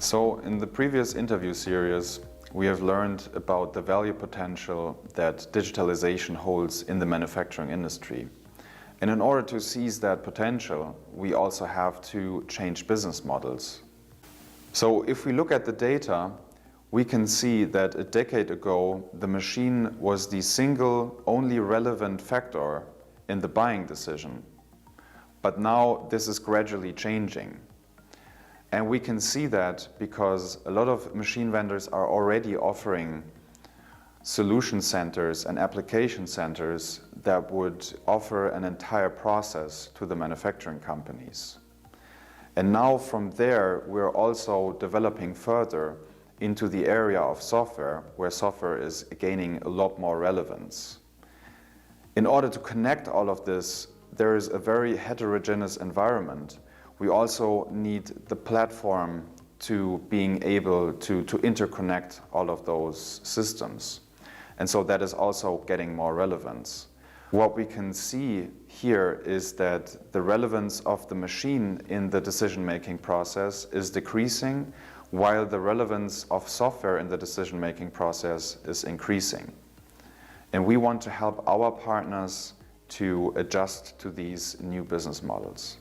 So in the previous interview series, we have learned about the value potential that digitalization holds in the manufacturing industry. And in order to seize that potential, we also have to change business models. So if we look at the data, we can see that a decade ago, the machine was the single only relevant factor in the buying decision. But now this is gradually changing. And we can see that because a lot of machine vendors are already offering solution centers and application centers that would offer an entire process to the manufacturing companies. And now from there, we're also developing further into the area of software, where software is gaining a lot more relevance. In order to connect all of this, there is a very heterogeneous environment. We also need the platform to being able to interconnect all of those systems. And so that is also getting more relevance. What we can see here is that the relevance of the machine in the decision-making process is decreasing, while the relevance of software in the decision-making process is increasing. And we want to help our partners to adjust to these new business models.